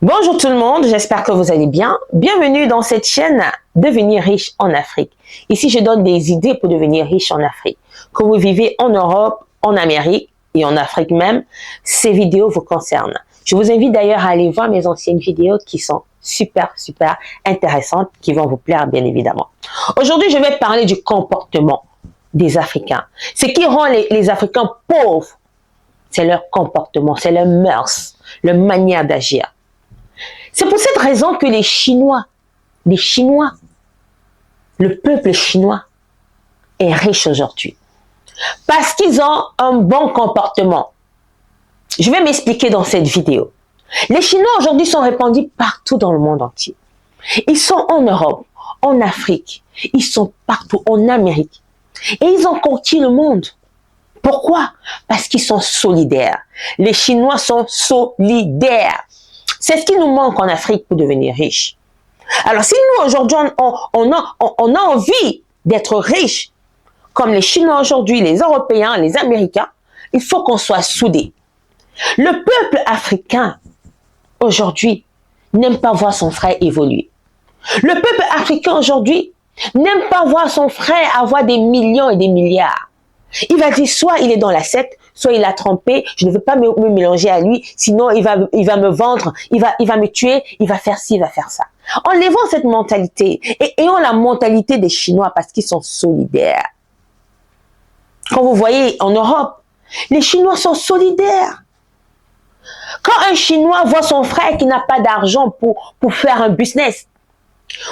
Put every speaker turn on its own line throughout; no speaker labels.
Bonjour tout le monde, j'espère que vous allez bien. Bienvenue dans cette chaîne Devenir riche en Afrique. Ici, je donne des idées pour devenir riche en Afrique. Que vous vivez en Europe, en Amérique et en Afrique même, ces vidéos vous concernent. Je vous invite d'ailleurs à aller voir mes anciennes vidéos qui sont super intéressantes, qui vont vous plaire bien évidemment. Aujourd'hui, je vais parler du comportement des Africains. Ce qui rend les Africains pauvres, c'est leur comportement, c'est leur mœurs, leur manière d'agir. C'est pour cette raison que les Chinois, le peuple chinois est riche aujourd'hui. Parce qu'ils ont un bon comportement. Je vais m'expliquer dans cette vidéo. Les Chinois aujourd'hui sont répandus partout dans le monde entier. Ils sont en Europe, en Afrique, ils sont partout, en Amérique. Et ils ont conquis le monde. Pourquoi? Parce qu'ils sont solidaires. Les Chinois sont solidaires. C'est ce qui nous manque en Afrique pour devenir riche. Alors, si nous, aujourd'hui, on a envie d'être riches, comme les Chinois aujourd'hui, les Européens, les Américains, il faut qu'on soit soudés. Le peuple africain, aujourd'hui, n'aime pas voir son frère évoluer. Le peuple africain, aujourd'hui, n'aime pas voir son frère avoir des millions et des milliards. Il va dire, soit il est dans la secte, soit il a trompé, je ne veux pas me mélanger à lui, sinon il va me vendre, il va me tuer, il va faire ci, il va faire ça. Enlevons cette mentalité et ayons la mentalité des Chinois parce qu'ils sont solidaires. Quand vous voyez en Europe, les Chinois sont solidaires. Quand un Chinois voit son frère qui n'a pas d'argent pour faire un business,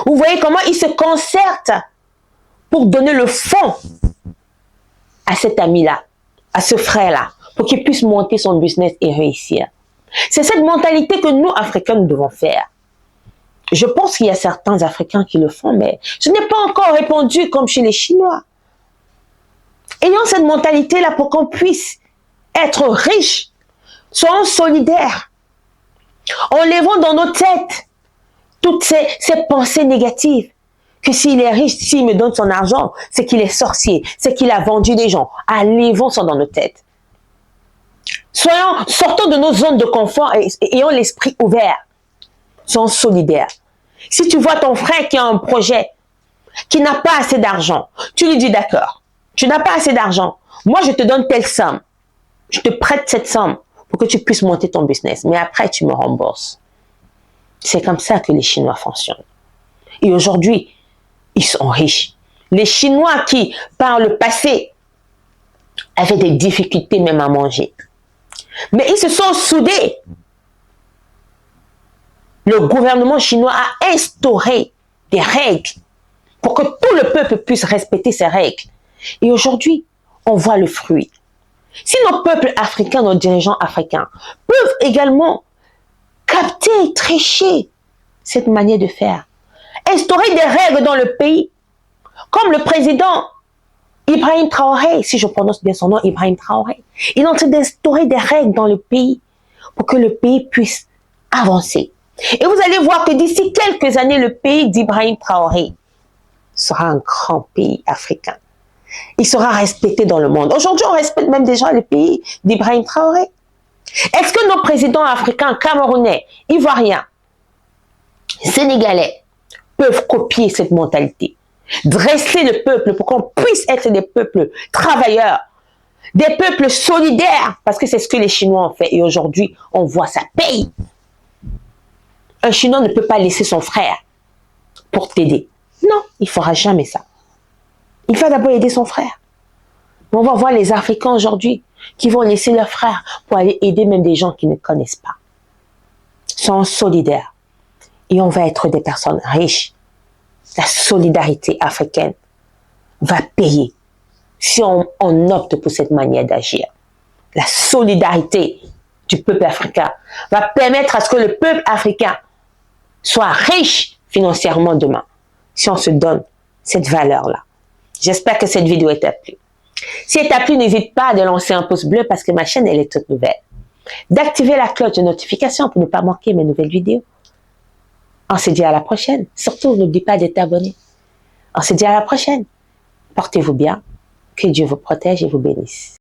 vous voyez comment il se concerte pour donner le fonds à cet ami-là, à ce frère-là, pour qu'il puisse monter son business et réussir. C'est cette mentalité que nous, Africains, nous devons faire. Je pense qu'il y a certains Africains qui le font, mais ce n'est pas encore répandu comme chez les Chinois. Ayons cette mentalité-là pour qu'on puisse être riches, soyons solidaires. Enlevons dans nos têtes toutes ces pensées négatives. Que s'il est riche, s'il me donne son argent, c'est qu'il est sorcier, c'est qu'il a vendu des gens. Enlevons ça dans nos têtes. Sortons de nos zones de confort et ayons l'esprit ouvert. Soyons solidaires. Si tu vois ton frère qui a un projet, qui n'a pas assez d'argent, tu lui dis d'accord, tu n'as pas assez d'argent, moi je te donne telle somme, je te prête cette somme pour que tu puisses monter ton business, mais après tu me rembourses. C'est comme ça que les Chinois fonctionnent. Et aujourd'hui, ils sont riches. Les Chinois qui, par le passé, avaient des difficultés même à manger. Mais ils se sont soudés. Le gouvernement chinois a instauré des règles pour que tout le peuple puisse respecter ces règles. Et aujourd'hui, on voit le fruit. Si nos peuples africains, nos dirigeants africains peuvent également capter et tricher cette manière de faire, instaurer des règles dans le pays, comme le président Ibrahim Traoré, si je prononce bien son nom, Ibrahim Traoré. Il est en train d'instaurer des règles dans le pays pour que le pays puisse avancer. Et vous allez voir que d'ici quelques années, le pays d'Ibrahim Traoré sera un grand pays africain. Il sera respecté dans le monde. Aujourd'hui, on respecte même déjà le pays d'Ibrahim Traoré. Est-ce que nos présidents africains, camerounais, ivoiriens, sénégalais, peuvent copier cette mentalité, dresser le peuple pour qu'on puisse être des peuples travailleurs, des peuples solidaires, parce que c'est ce que les Chinois ont fait et aujourd'hui on voit ça paye. Un Chinois ne peut pas laisser son frère pour t'aider. Non, il ne fera jamais ça. Il va d'abord aider son frère. Mais on va voir les Africains aujourd'hui qui vont laisser leur frère pour aller aider même des gens qui ne connaissent pas. Ils sont solidaires. Et on va être des personnes riches. La solidarité africaine va payer si on opte pour cette manière d'agir. La solidarité du peuple africain va permettre à ce que le peuple africain soit riche financièrement demain, si on se donne cette valeur-là. J'espère que cette vidéo t'a plu. Si elle t'a plu, n'hésite pas à lancer un pouce bleu parce que ma chaîne elle est toute nouvelle. D'activer la cloche de notification pour ne pas manquer mes nouvelles vidéos. On se dit à la prochaine. Surtout, n'oublie pas de t'abonner. On se dit à la prochaine. Portez-vous bien. Que Dieu vous protège et vous bénisse.